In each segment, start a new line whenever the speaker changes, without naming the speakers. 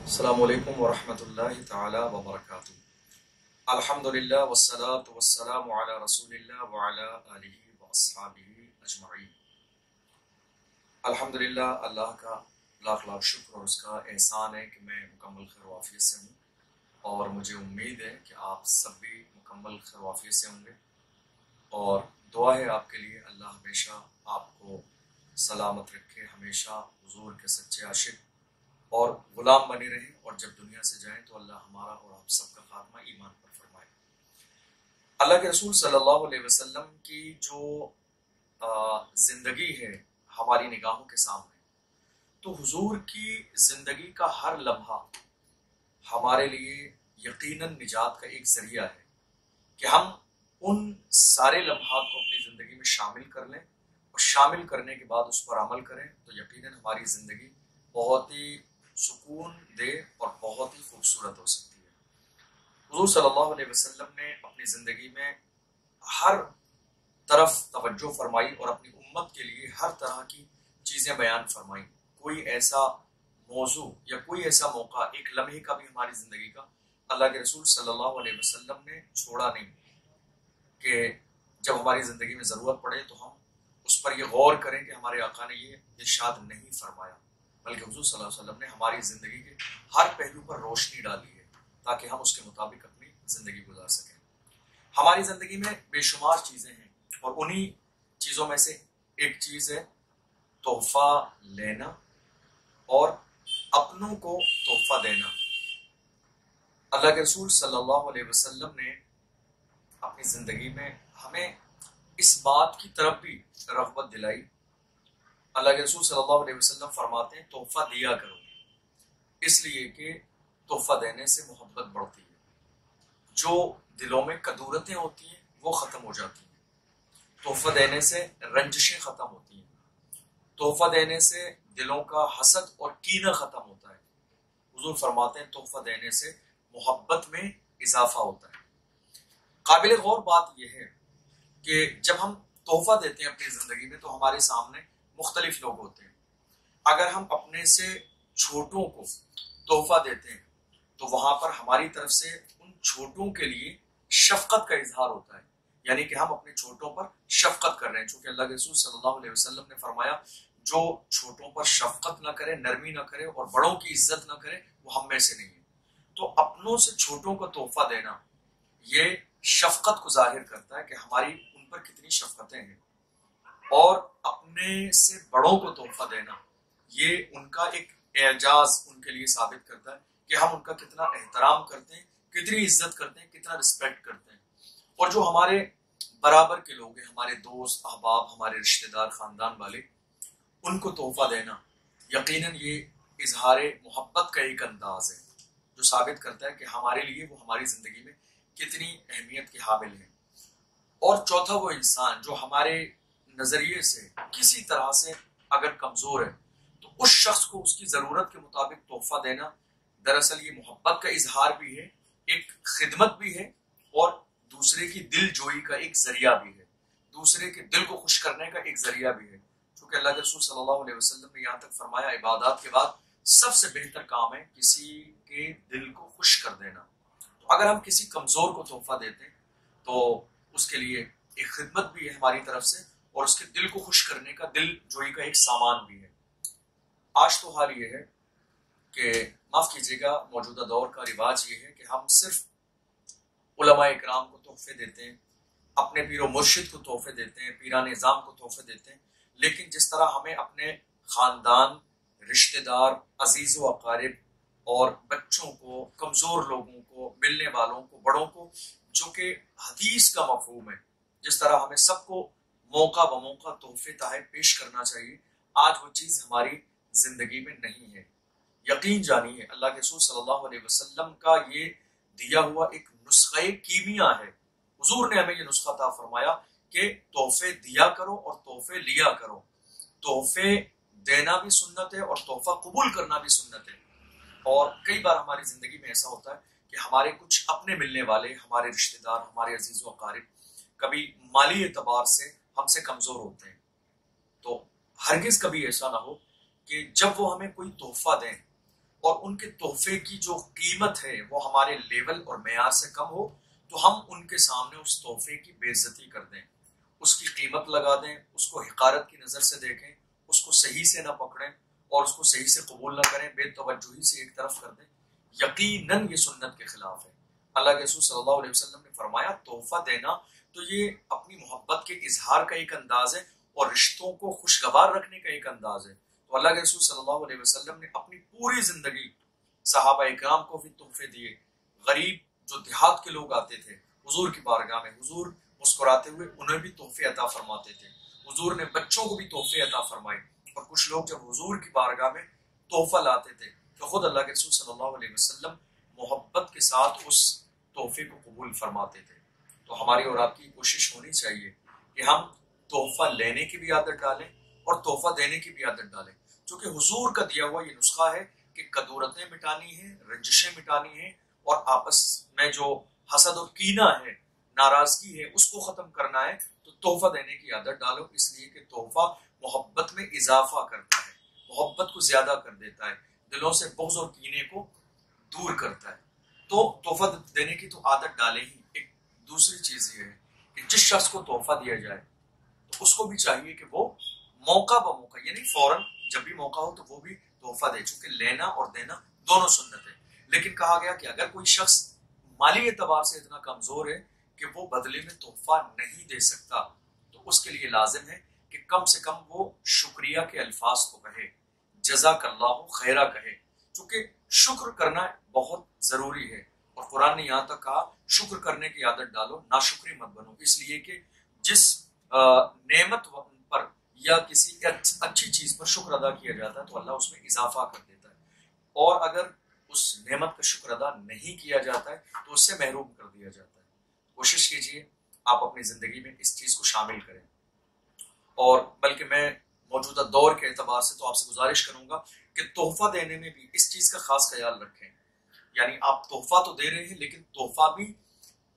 السلام علیکم ورحمۃ اللہ تعالی وبرکاتہ۔ الحمدللہ والصلاة والسلام علی رسول اللہ وعلی آلہ واصحابہ اجمعین۔ الحمدللہ، اللہ کا لاکھ لاکھ شکر اور اس کا احسان ہے کہ میں مکمل خیر و عافیت سے ہوں، اور مجھے امید ہے کہ آپ سب بھی مکمل خیر و عافیت سے ہوں گے، اور دعا ہے آپ کے لیے اللہ ہمیشہ آپ کو سلامت رکھے، ہمیشہ حضور کے سچے عاشق اور غلام بنے رہیں، اور جب دنیا سے جائیں تو اللہ ہمارا اور آپ سب کا خاتمہ ایمان پر فرمائے۔ اللہ کے رسول صلی اللہ علیہ وسلم کی جو زندگی ہے ہماری نگاہوں کے سامنے، تو حضور کی زندگی کا ہر لمحہ ہمارے لیے یقیناً نجات کا ایک ذریعہ ہے کہ ہم ان سارے لمحات کو اپنی زندگی میں شامل کر لیں، اور شامل کرنے کے بعد اس پر عمل کریں تو یقیناً ہماری زندگی بہت ہی سکون دہ اور بہت ہی خوبصورت ہو سکتی ہے۔ حضور صلی اللہ علیہ وسلم نے اپنی زندگی میں ہر طرف توجہ فرمائی اور اپنی امت کے لیے ہر طرح کی چیزیں بیان فرمائی۔ کوئی ایسا موضوع یا کوئی ایسا موقع، ایک لمحے کا بھی ہماری زندگی کا اللہ کے رسول صلی اللہ علیہ وسلم نے چھوڑا نہیں کہ جب ہماری زندگی میں ضرورت پڑے تو ہم اس پر یہ غور کریں کہ ہمارے آقا نے یہ ارشاد نہیں فرمایا، بلکہ حضور صلی اللہ علیہ وسلم نے ہماری زندگی کے ہر پہلو پر روشنی ڈالی ہے تاکہ ہم اس کے مطابق اپنی زندگی گزار سکیں۔ ہماری زندگی میں بے شمار چیزیں ہیں، اور انہی چیزوں میں سے ایک چیز ہے تحفہ لینا اور اپنوں کو تحفہ دینا۔ اللہ کے رسول صلی اللہ علیہ وسلم نے اپنی زندگی میں ہمیں اس بات کی طرف بھی رغبت دلائی۔ اللہ کے رسول صلی اللہ علیہ وسلم فرماتے ہیں تحفہ دیا کرو، اس لیے کہ تحفہ دینے سے محبت بڑھتی ہے، جو دلوں میں کدورتیں ہوتی ہیں وہ ختم ہو جاتی ہیں، تحفہ دینے سے رنجشیں ختم ہوتی ہیں، تحفہ دینے سے دلوں کا حسد اور کینہ ختم ہوتا ہے۔ حضور فرماتے ہیں تحفہ دینے سے محبت میں اضافہ ہوتا ہے۔ قابل غور بات یہ ہے کہ جب ہم تحفہ دیتے ہیں اپنی زندگی میں تو ہمارے سامنے مختلف لوگ ہوتے ہیں۔ اگر ہم اپنے سے چھوٹوں کو تحفہ دیتے ہیں تو وہاں پر ہماری طرف سے ان چھوٹوں کے لیے شفقت کا اظہار ہوتا ہے، یعنی کہ ہم اپنے چھوٹوں پر شفقت کر رہے ہیں، چونکہ اللہ کے رسول صلی اللہ علیہ وسلم نے فرمایا جو چھوٹوں پر شفقت نہ کرے، نرمی نہ کرے اور بڑوں کی عزت نہ کرے وہ ہم میں سے نہیں ہے۔ تو اپنوں سے چھوٹوں کو تحفہ دینا یہ شفقت کو ظاہر کرتا ہے کہ ہماری ان پر کتنی شفقتیں ہیں، اور اپنے سے بڑوں کو تحفہ دینا یہ ان کا ایک اعجاز ان کے لیے ثابت کرتا ہے کہ ہم ان کا کتنا احترام کرتے ہیں، کتنی عزت کرتے ہیں، کتنا رسپیکٹ کرتے ہیں۔ اور جو ہمارے برابر کے لوگ ہیں، ہمارے دوست احباب، ہمارے رشتہ دار، خاندان والے، ان کو تحفہ دینا یقیناً یہ اظہار محبت کا ایک انداز ہے جو ثابت کرتا ہے کہ ہمارے لیے وہ ہماری زندگی میں کتنی اہمیت کے حامل ہیں۔ اور چوتھا وہ انسان جو ہمارے نظریے سے کسی طرح سے اگر کمزور ہے تو اس شخص کو اس کی ضرورت کے مطابق تحفہ دینا دراصل یہ محبت کا اظہار بھی ہے، ایک خدمت بھی ہے، اور دوسرے کی دل جوئی کا ایک ذریعہ بھی ہے، دوسرے کے دل کو خوش کرنے کا ایک ذریعہ بھی ہے، چونکہ اللہ کے رسول صلی اللہ علیہ وسلم نے یہاں تک فرمایا عبادات کے بعد سب سے بہتر کام ہے کسی کے دل کو خوش کر دینا۔ تو اگر ہم کسی کمزور کو تحفہ دیتے ہیں تو اس کے لیے ایک خدمت بھی ہے ہماری طرف سے، اور اس کے دل کو خوش کرنے کا، دل جوئی کا ایک سامان بھی ہے۔ آج تو حال یہ ہے کہ معاف کیجیے گا، موجودہ دور کا رواج یہ ہے کہ ہم صرف علماء اکرام کو تحفے دیتے ہیں، اپنے پیر و مرشد کو تحفے دیتے ہیں، پیران نظام کو تحفے دیتے ہیں، لیکن جس طرح ہمیں اپنے خاندان، رشتہ دار، عزیز و اقارب اور بچوں کو، کمزور لوگوں کو، ملنے والوں کو، بڑوں کو، جو کہ حدیث کا مفہوم ہے، جس طرح ہمیں سب کو موقع بموقع تحفے تحائف پیش کرنا چاہیے، آج وہ چیز ہماری زندگی میں نہیں ہے۔ یقین جانیے اللہ کے رسول صلی اللہ علیہ وسلم کا یہ دیا ہوا ایک نسخہ کیمیا ہے۔ حضور نے ہمیں یہ نسخہ عطا فرمایا کہ تحفے دیا کرو اور تحفے لیا کرو، تحفے دینا بھی سنت ہے اور تحفہ قبول کرنا بھی سنت ہے۔ اور کئی بار ہماری زندگی میں ایسا ہوتا ہے کہ ہمارے کچھ اپنے ملنے والے، ہمارے رشتہ دار، ہمارے عزیز و اقارب کبھی مالی اعتبار سے ہم سے کمزور ہوتے ہیں، تو ہرگز کبھی ایسا نہ ہو کہ جب وہ ہمیں کوئی تحفہ دیں اور ان کے تحفے کی جو قیمت ہے وہ ہمارے لیول اور معیار سے کم ہو تو ہم ان کے سامنے اس تحفے کی بے عزتی کر دیں، اس کی قیمت لگا دیں، اس کو حقارت کی نظر سے دیکھیں، اس کو صحیح سے نہ پکڑیں اور اس کو صحیح سے قبول نہ کریں، بے توجہی سے ایک طرف کر دیں، یقیناً یہ سنت کے خلاف ہے۔ اللہ کے رسول صلی اللہ علیہ وسلم نے فرمایا تحفہ دینا تو یہ اپنی محبت کے اظہار کا ایک انداز ہے اور رشتوں کو خوشگوار رکھنے کا ایک انداز ہے۔ تو اللہ کے رسول صلی اللہ علیہ وسلم نے اپنی پوری زندگی صحابہ اکرام کو بھی تحفے دیے، غریب جو دیہات کے لوگ آتے تھے حضور کی بارگاہ میں، حضور مسکراتے ہوئے انہیں بھی تحفے عطا فرماتے تھے، حضور نے بچوں کو بھی تحفے عطا فرمائے، اور کچھ لوگ جب حضور کی بارگاہ میں تحفہ لاتے تھے تو خود اللہ کے رسول صلی اللہ علیہ وسلم محبت کے ساتھ اس تحفے کو قبول فرماتے تھے۔ تو ہماری اور آپ کی کوشش ہونی چاہیے کہ ہم تحفہ لینے کی بھی عادت ڈالیں اور تحفہ دینے کی بھی عادت ڈالیں، چونکہ حضور کا دیا ہوا یہ نسخہ ہے کہ قدورتیں مٹانی ہیں، رنجشیں مٹانی ہیں، اور آپس میں جو حسد اور کینہ ہے، ناراضگی ہے، اس کو ختم کرنا ہے۔ تو تحفہ دینے کی عادت ڈالو، اس لیے کہ تحفہ محبت میں اضافہ کرتا ہے، محبت کو زیادہ کر دیتا ہے، دلوں سے بغض اور کینے کو دور کرتا ہے۔ تو تحفہ دینے کی تو عادت ڈالے ہی۔ ایک دوسری چیز یہ ہے کہ جس شخص کو تحفہ دیا جائے تو اس کو بھی چاہیے کہ وہ موقع بموقع، یعنی فوراً جب بھی موقع ہو تو وہ بھی تحفہ دے، چونکہ لینا اور دینا دونوں سنت ہے۔ لیکن کہا گیا کہ اگر کوئی شخص مالی اعتبار سے اتنا کمزور ہے کہ وہ بدلے میں تحفہ نہیں دے سکتا تو اس کے لیے لازم ہے کہ کم سے کم وہ شکریہ کے الفاظ کو کہے، جزاک اللہ خیرہ کہے، چونکہ شکر کرنا بہت ضروری ہے، اور قرآن نے یہاں تک کہا شکر کرنے کی عادت ڈالو، ناشکری مت بنو، اس لیے کہ جس نعمت پر یا کسی اچھی چیز پر شکر ادا کیا جاتا ہے تو اللہ اس میں اضافہ کر دیتا ہے، اور اگر اس نعمت کا شکر ادا نہیں کیا جاتا ہے تو اس سے محروم کر دیا جاتا ہے۔ کوشش کیجیے آپ اپنی زندگی میں اس چیز کو شامل کریں، اور بلکہ میں موجودہ دور کے اعتبار سے تو آپ سے گزارش کروں گا کہ تحفہ دینے میں بھی اس چیز کا خاص خیال رکھیں، یعنی آپ تحفہ تو دے رہے ہیں لیکن تحفہ بھی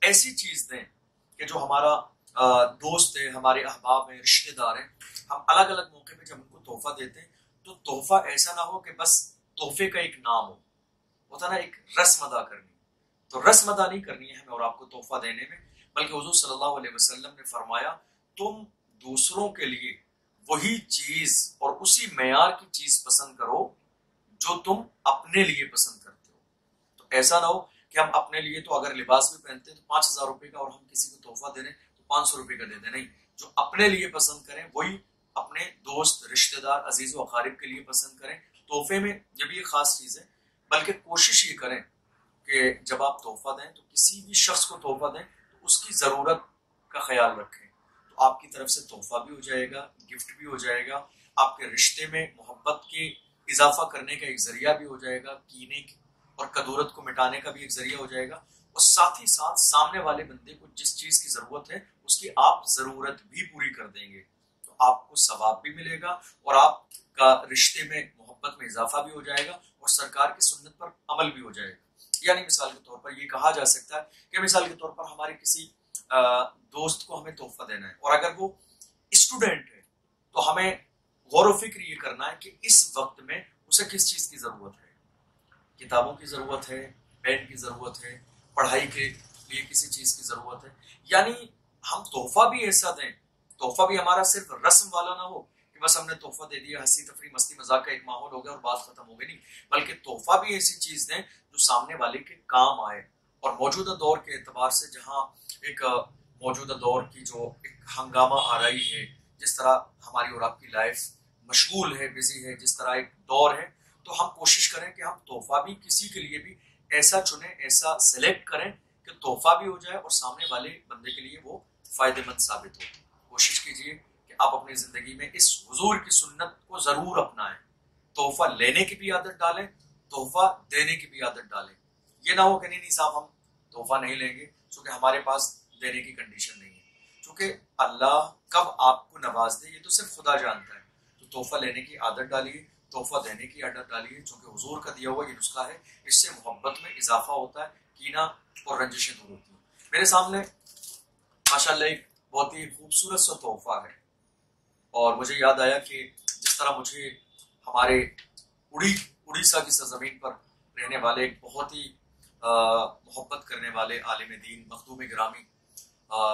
ایسی چیز دیں کہ جو ہمارا دوست ہے، ہمارے احباب ہیں، رشتہ دار ہیں، ہم الگ الگ موقع پہ جب ان کو تحفہ دیتے ہیں تو تحفہ ایسا نہ ہو کہ بس تحفے کا ایک نام ہوتا نا ایک رسم ادا کرنی، تو رسم ادا نہیں کرنی ہے ہمیں اور آپ کو تحفہ دینے میں، بلکہ حضور صلی اللہ علیہ وسلم نے فرمایا تم دوسروں کے لیے وہی چیز اور اسی معیار کی چیز پسند کرو جو تم اپنے لیے پسند کرتے ہو۔ تو ایسا نہ ہو کہ ہم اپنے لیے تو اگر لباس بھی پہنتے ہیں تو 5,000 روپے کا اور ہم کسی کو تحفہ دے رہے ہیں تو 500 روپے کا دے دیں، نہیں، جو اپنے لیے پسند کریں وہی اپنے دوست، رشتہ دار، عزیز و اقارب کے لیے پسند کریں۔ تحفے میں یہ بھی ایک خاص چیز ہے، بلکہ کوشش یہ کریں کہ جب آپ تحفہ دیں تو کسی بھی شخص کو تحفہ دیں تو اس کی ضرورت کا خیال رکھیں، تو آپ کی طرف سے تحفہ بھی ہو جائے گا، گفٹ بھی ہو جائے گا، آپ کے رشتے میں محبت کے اضافہ کرنے کا ایک ذریعہ بھی ہو جائے گا، کینے اور کدورت کو مٹانے کا بھی ایک ذریعہ ہو جائے گا، اور ساتھ ہی ساتھ سامنے والے بندے کو جس چیز کی ضرورت ہے اس کی آپ ضرورت بھی پوری کر دیں گے، تو آپ کو ثواب بھی ملے گا اور آپ کا رشتے میں محبت میں اضافہ بھی ہو جائے گا اور سرکار کی سنت پر عمل بھی ہو جائے گا۔ یعنی مثال کے طور پر یہ کہا جا سکتا ہے کہ مثال کے طور پر ہمارے کسی دوست کو ہمیں تحفہ دینا ہے، اور اگر وہ اسٹوڈنٹ ہے تو ہمیں غور و فکر یہ کرنا ہے کہ اس وقت میں اسے کس چیز کی ضرورت ہے، کتابوں کی ضرورت ہے، پین کی ضرورت ہے، پڑھائی کے لیے کسی چیز کی ضرورت ہے، یعنی ہم تحفہ بھی ایسا دیں، تحفہ بھی ہمارا صرف رسم والا نہ ہو کہ بس ہم نے تحفہ دے دیا، ہنسی تفریح مستی مذاق کا ایک ماحول ہو گیا اور بات ختم ہو گئی، نہیں، بلکہ تحفہ بھی ایسی چیز دیں جو سامنے والے کے کام آئے۔ اور موجودہ دور کے اعتبار سے جہاں ایک موجودہ دور کی جو ایک ہنگامہ آ رہی ہے، جس طرح ہماری اور آپ کی لائف مشغول ہے، بزی ہے، جس طرح ایک دور ہے، تو ہم کوشش کریں کہ ہم تحفہ بھی کسی کے لیے بھی ایسا چنیں، ایسا سلیکٹ کریں کہ تحفہ بھی ہو جائے اور سامنے والے بندے کے لیے وہ فائدہ مند ثابت ہو۔ کوشش کیجیے کہ آپ اپنی زندگی میں اس حضور کی سنت کو ضرور اپنائیں، تحفہ لینے کی بھی عادت ڈالیں، تحفہ دینے کی بھی عادت ڈالیں، یہ نہ ہو کہ نہیں صاحب ہم تحفہ نہیں لیں گے چونکہ ہمارے پاس دینے کی کنڈیشن نہیں ہے، چونکہ اللہ کب آپ کو نواز دے یہ تو صرف خدا جانتا ہے، تو تحفہ لینے کی عادت ڈالیے، تحفہ دینے کی عادت ڈالیے، چونکہ حضور کا دیا ہوا یہ نسخہ ہے، اس سے محبت میں اضافہ ہوتا ہے، کینہ اور رنجشیں دور ہوتی ہیں۔ میرے سامنے ماشاءاللہ ایک بہت ہی خوبصورت سا تحفہ ہے، اور مجھے یاد آیا کہ جس طرح مجھے ہمارے اڑی اڑیسہ کی سرزمین پر رہنے والے ایک بہت ہی محبت کرنے والے عالم دین مخدوم گرامی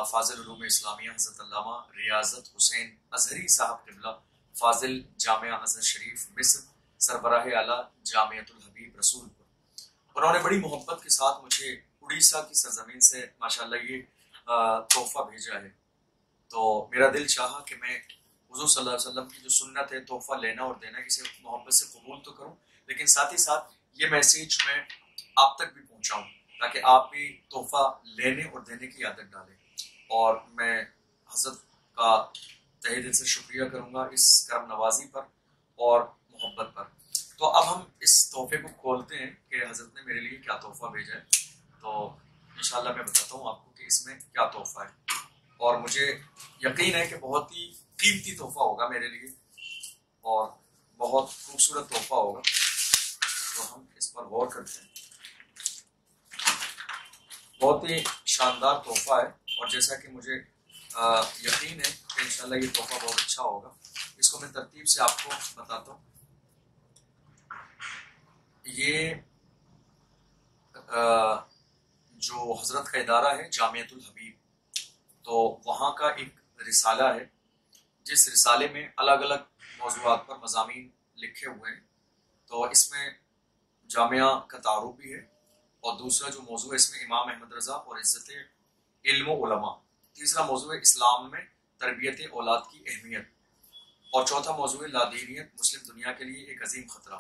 فاضل علوم اسلامیہ حضرت علامہ ریاضت حسین اظہری صاحب قبلہ فاضل جامعہ ازہر شریف مصر سربراہ اعلیٰ جامعۃ الحبیب رسول پور، انہوں نے بڑی محبت کے ساتھ مجھے اڑیسہ کی سرزمین سے ماشاءاللہ یہ تحفہ بھیجا ہے۔ تو میرا دل چاہا کہ میں حضور صلی اللہ علیہ وسلم کی جو سنت ہے تحفہ لینا اور دینا، کسی محبت سے قبول تو کروں، لیکن ساتھ ہی ساتھ یہ میسیج میں آپ تک بھی پہنچاؤں تاکہ آپ بھی تحفہ لینے اور دینے کی عادت ڈالیں۔ اور میں حضرت کا تہہ دل سے شکریہ کروں گا اس کرم نوازی پر اور محبت پر۔ تو اب ہم اس تحفے کو کھولتے ہیں کہ حضرت نے میرے لیے کیا تحفہ بھیجا ہے۔ تو انشاءاللہ میں بتاتا ہوں آپ کو کہ اس میں کیا تحفہ ہے، اور مجھے یقین ہے کہ بہت ہی قیمتی تحفہ ہوگا میرے لیے اور بہت خوبصورت تحفہ ہوگا۔ تو ہم اس پر غور کرتے ہیں۔ بہت ہی شاندار تحفہ ہے، اور جیسا کہ مجھے یقین ہے کہ انشاءاللہ یہ تحفہ بہت اچھا ہوگا، اس کو میں ترتیب سے آپ کو بتاتا ہوں۔ یہ جو حضرت کا ادارہ ہے جامعۃ الحبیب، تو وہاں کا ایک رسالہ ہے جس رسالے میں الگ الگ موضوعات پر مضامین لکھے ہوئے ہیں۔ تو اس میں جامعہ کا تعارف بھی ہے، اور دوسرا جو موضوع ہے اس میں امام احمد رضا اور عزت علم و علماء، تیسرا موضوع ہے اسلام میں تربیت اولاد کی اہمیت، اور چوتھا موضوع ہے لادینیت مسلم دنیا کے لیے ایک عظیم خطرہ،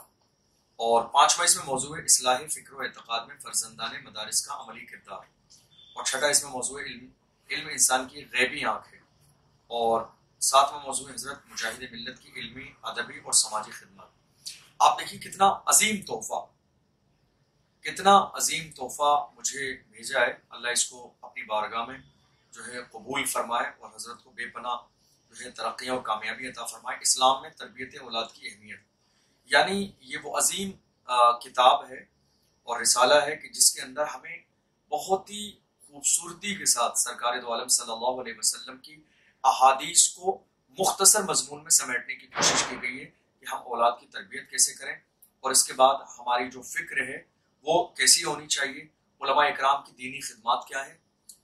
اور پانچواں اس میں موضوع ہے اصلاح فکر و اعتقاد میں فرزندان مدارس کا عملی کردار، اور چھٹا اس میں موضوع ہے علم انسان کی غیبی آنکھ ہے، اور ساتواں موضوع ہے حضرت مجاہد ملت کی علمی ادبی اور سماجی خدمات۔ آپ دیکھیے کتنا عظیم تحفہ، کتنا عظیم تحفہ مجھے بھیجا ہے۔ اللہ اس کو اپنی بارگاہ میں جو ہے قبول فرمائے، اور حضرت کو بے پناہ جو ہے ترقیاں اور کامیابی عطا فرمائے۔ اسلام میں تربیت اولاد کی اہمیت، یعنی یہ وہ عظیم کتاب ہے اور رسالہ ہے کہ جس کے اندر ہمیں بہت ہی خوبصورتی کے ساتھ سرکار دو عالم صلی اللہ علیہ وسلم کی احادیث کو مختصر مضمون میں سمیٹنے کی کوشش کی گئی ہے کہ ہم اولاد کی تربیت کیسے کریں، اور اس کے بعد ہماری جو فکر ہے وہ کیسی ہونی چاہیے، علماء اکرام کی دینی خدمات کیا ہے،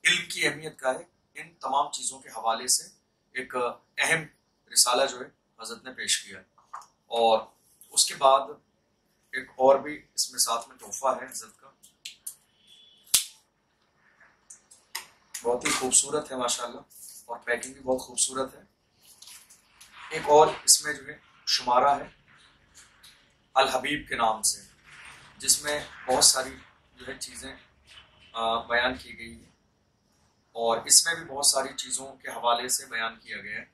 علم کی اہمیت کیا ہے، ان تمام چیزوں کے حوالے سے ایک اہم رسالہ جو ہے حضرت نے پیش کیا۔ اور اس کے بعد ایک اور بھی اس میں ساتھ میں تحفہ ہے حضرت کا، بہت ہی خوبصورت ہے ماشاءاللہ، اور پیکنگ بھی بہت خوبصورت ہے۔ ایک اور اس میں جو ہے شمارہ ہے الحبیب کے نام سے، جس میں بہت ساری جو ہے چیزیں بیان کی گئی ہیں، اور اس میں بھی بہت ساری چیزوں کے حوالے سے بیان کیا گیا ہے،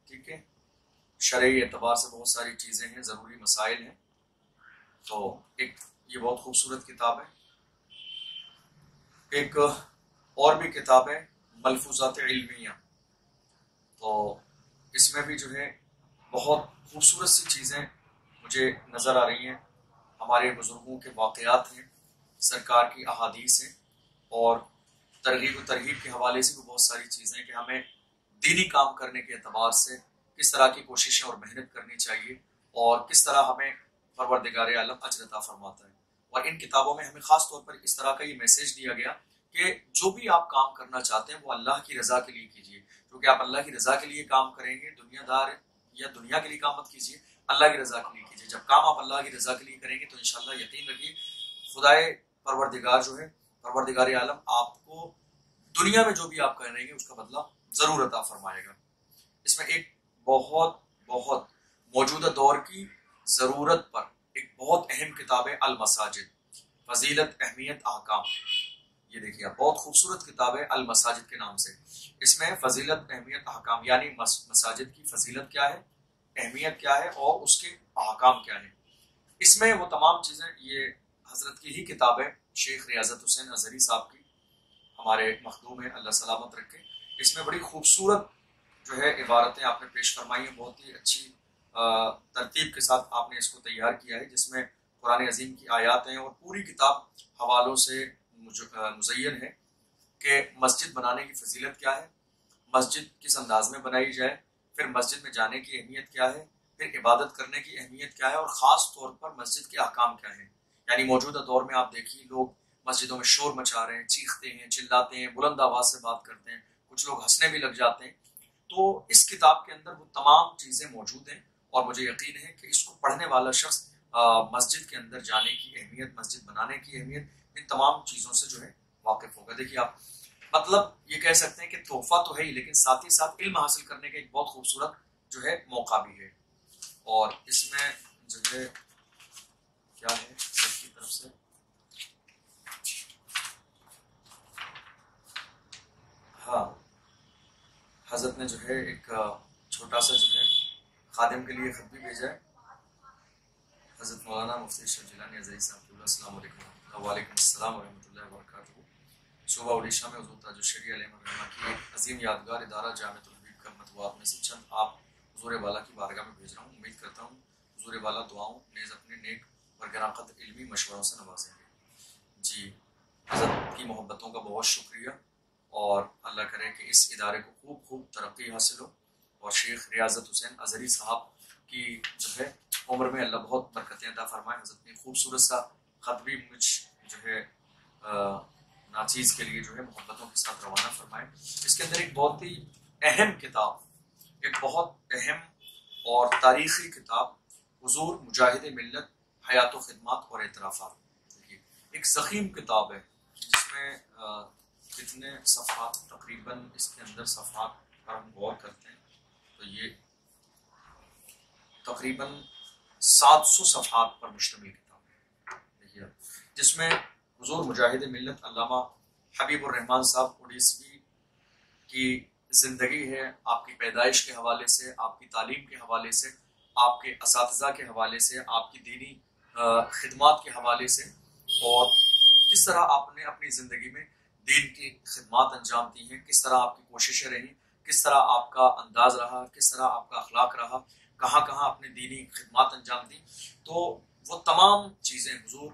ٹھیک ہے، شرعی اعتبار سے بہت ساری چیزیں ہیں، ضروری مسائل ہیں۔ تو ایک یہ بہت خوبصورت کتاب ہے۔ ایک اور بھی کتاب ہے ملفوظات علمیہ، تو اس میں بھی جو ہے بہت خوبصورت سی چیزیں مجھے نظر آ رہی ہیں، ہمارے بزرگوں کے واقعات ہیں، سرکار کی احادیث ہیں، اور ترغیب و ترہیب کے حوالے سے بھی بہت ساری چیزیں کہ ہمیں دینی کام کرنے کے اعتبار سے کس طرح کی کوششیں اور محنت کرنی چاہیے، اور کس طرح ہمیں پروردگار عالم اجر عطا فرماتا ہے۔ اور ان کتابوں میں ہمیں خاص طور پر اس طرح کا یہ میسیج دیا گیا کہ جو بھی آپ کام کرنا چاہتے ہیں وہ اللہ کی رضا کے لیے کیجیے، کیونکہ آپ اللہ کی رضا کے لیے کام کریں گے، دنیا دار یا دنیا کے لیے کام مت کیجیے، اللہ کی رضا کے لیے کیجیے۔ جب کام آپ اللہ کی رضا کے لیے کریں گے تو انشاءاللہ یقین رکھیے خدائے پروردگار جو ہے پروردگار عالم آپ کو دنیا میں جو بھی آپ کریں گے اس کا بدلہ ضرور عطا فرمائے گا۔ اس میں ایک بہت بہت موجودہ دور کی ضرورت پر ایک بہت اہم کتاب ہے المساجد، فضیلت اہمیت احکام۔ یہ دیکھیے آپ، بہت خوبصورت کتاب ہے المساجد کے نام سے۔ اس میں فضیلت اہمیت احکام، یعنی مساجد کی فضیلت کیا ہے، اہمیت کیا ہے، اور اس کے احکام کیا ہیں۔ اس میں وہ تمام چیزیں، یہ حضرت کی ہی کتاب ہے، شیخ ریاضت حسین اظہری صاحب کی، ہمارے مخدوم ہیں، اللہ سلامت رکھے۔ اس میں بڑی خوبصورت جو ہے عبارتیں آپ نے پیش فرمائی ہیں، بہت ہی اچھی ترتیب کے ساتھ آپ نے اس کو تیار کیا ہے، جس میں قرآن عظیم کی آیات ہیں، اور پوری کتاب حوالوں سے مزین ہے کہ مسجد بنانے کی فضیلت کیا ہے، مسجد کس انداز میں بنائی جائے، پھر مسجد میں جانے کی اہمیت کیا ہے، پھر عبادت کرنے کی اہمیت کیا ہے اور خاص طور پر مسجد کے احکام کیا ہیں. یعنی موجودہ دور میں آپ دیکھیے لوگ مسجدوں میں شور مچا رہے ہیں، چیختے ہیں، چلاتے ہیں، بلند آواز سے بات کرتے ہیں، کچھ لوگ ہنسنے بھی لگ جاتے ہیں. تو اس کتاب کے اندر وہ تمام چیزیں موجود ہیں اور مجھے یقین ہے کہ اس کو پڑھنے والا شخص مسجد کے اندر جانے کی اہمیت، مسجد بنانے کی اہمیت، ان تمام چیزوں سے جو ہے واقف ہوگا. دیکھیے آپ مطلب یہ کہہ سکتے ہیں کہ تحفہ تو ہے ہی، لیکن ساتھ ہی ساتھ علم حاصل کرنے کا ایک بہت خوبصورت جو ہے موقع بھی ہے. اور اس میں جو ہے کیا ہے حضرت کی طرف سے ہاں حضرت نے جو ہے ایک چھوٹا سا جو ہے خادم کے لیے خط بھی بھیجا ہے. حضرت مولانا مفتی اشرف جیلانی عزیز صاحب، السلام علیکم. وعلیکم السلام ورحمۃ اللہ وبرکاتہ. صوبہ اڑیسہ میں حضور تاج الشریعہ علیہ الرحمہ کی عظیم یادگار ادارہ جامعۃ الحبیب کا مطبوعات میں سے چند آپ حضور والا کی بارگاہ میں بھیج رہا ہوں. امید کرتا ہوں حضور والا دعاؤں نیز اپنے نیک اور گراقت علمی مشوروں سے نوازیں گے. جی حضرت کی محبتوں کا بہت شکریہ، اور اللہ کرے کہ اس ادارے کو خوب خوب ترقی حاصل ہو. اور شیخ ریاضت حسین ازہری صاحب کی جو ہے عمر میں اللہ بہت برکتیں عطا فرمائے. حضرت نے خوبصورت سا خط بھی مجھ جو ہے ناچیز کے لیے جو ہے محبتوں کے ساتھ روانہ فرمائے. اس کے اندر ایک بہت ہی اہم کتاب، ایک بہت اہم اور تاریخی کتاب حضور مجاہد ملت حیات و خدمات اور اعترافات. دیکھیے ایک ضخیم کتاب ہے جس میں کتنے صفحات، تقریباً اس کے اندر صفحات پر ہم غور کرتے ہیں تو یہ تقریباً 700 صفحات پر مشتمل کتاب ہے. دیکھیے جس میں حضور مجاہد ملت علامہ حبیب الرحمان صاحب اڑیسوی کی زندگی ہے، آپ کی پیدائش کے حوالے سے، آپ کی تعلیم کے حوالے سے، آپ کے اساتذہ کے حوالے سے، آپ کی دینی خدمات کے حوالے سے، اور کس طرح آپ نے اپنی زندگی میں دین کی خدمات انجام دی ہیں، کس طرح آپ کی کوششیں رہیں، کس طرح آپ کا انداز رہا، کس طرح آپ کا اخلاق رہا، کہاں کہاں آپ نے دینی خدمات انجام دی. تو وہ تمام چیزیں حضور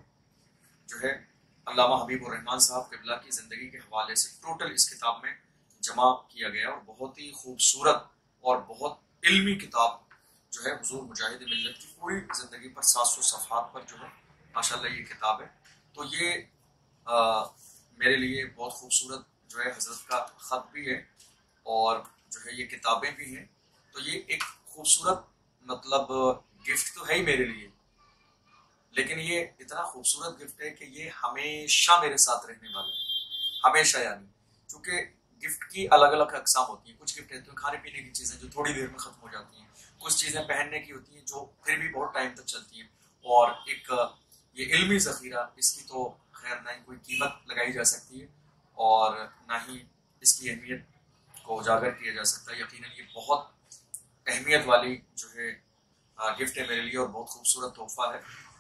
جو ہے علامہ حبیب الرحمان صاحب قبلہ کی زندگی کے حوالے سے ٹوٹل اس کتاب میں جمع کیا گیا، اور بہت ہی خوبصورت اور بہت علمی کتاب جو ہے حضور مجاہد ملت کی پوری زندگی پر 700 صفحات پر جو ہے ماشاءاللہ یہ کتاب ہے. تو یہ میرے لیے بہت خوبصورت جو ہے حضرت کا خط بھی ہے اور جو ہے یہ کتابیں بھی ہیں. تو یہ ایک خوبصورت مطلب گفٹ تو ہے ہی میرے لیے، لیکن یہ اتنا خوبصورت گفٹ ہے کہ یہ ہمیشہ میرے ساتھ رہنے والا ہے، ہمیشہ. یعنی چونکہ گفٹ کی الگ الگ اقسام ہوتی ہیں. کچھ گفٹ ہوتے ہیں کھانے پینے کی چیزیں جو تھوڑی دیر میں ختم ہو جاتی ہیں، کچھ چیزیں پہننے کی ہوتی ہیں جو پھر بھی بہت ٹائم تک چلتی ہیں، اور ایک یہ علمی ذخیرہ، اس کی تو خیر نہ ہی کوئی قیمت لگائی جا سکتی ہے اور نہ ہی اس کی اہمیت کو اجاگر کیا جا سکتا ہے. یقیناً یہ بہت اہمیت والی جو ہے گفٹ ہے میرے لیے اور بہت خوبصورت تحفہ ہے.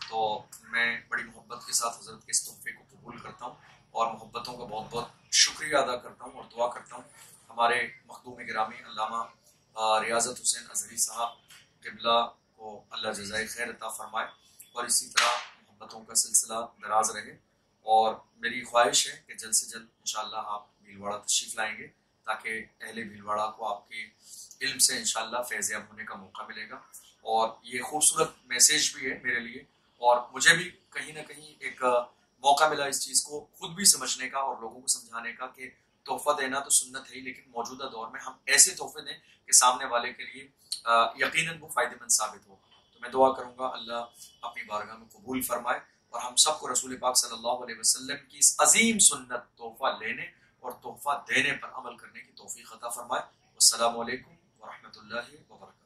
تو میں بڑی محبت کے ساتھ حضرت کے اس تحفے کو قبول کرتا ہوں اور محبتوں کا بہت بہت شکریہ ادا کرتا ہوں اور دعا کرتا ہوں ہمارے مخدوم گرامی علامہ ریاضت حسین ازہری صاحب قبلہ کو اللہ جزائے خیر عطا فرمائے اور اسی طرح محبتوں کا سلسلہ دراز رہے. اور میری خواہش ہے کہ جلد سے جلد انشاءاللہ آپ بھیلواڑہ تشریف لائیں گے تاکہ اہل بھیلواڑہ کو آپ کے علم سے انشاءاللہ فیض یاب ہونے کا موقع ملے گا. اور یہ خوبصورت میسیج بھی ہے میرے لیے، اور مجھے بھی کہیں نہ کہیں ایک موقع ملا اس چیز کو خود بھی سمجھنے کا اور لوگوں کو سمجھانے کا کہ تحفہ دینا تو سنت ہے ہی، لیکن موجودہ دور میں ہم ایسے تحفے دیں کہ سامنے والے کے لیے یقیناً وہ فائدہ مند ثابت ہو. تو میں دعا کروں گا اللہ اپنی بارگاہ میں قبول فرمائے اور ہم سب کو رسول پاک صلی اللہ علیہ وسلم کی اس عظیم سنت تحفہ لینے اور تحفہ دینے پر عمل کرنے کی توفیق عطا فرمائے. والسلام علیکم ورحمۃ اللہ وبرکاتہ.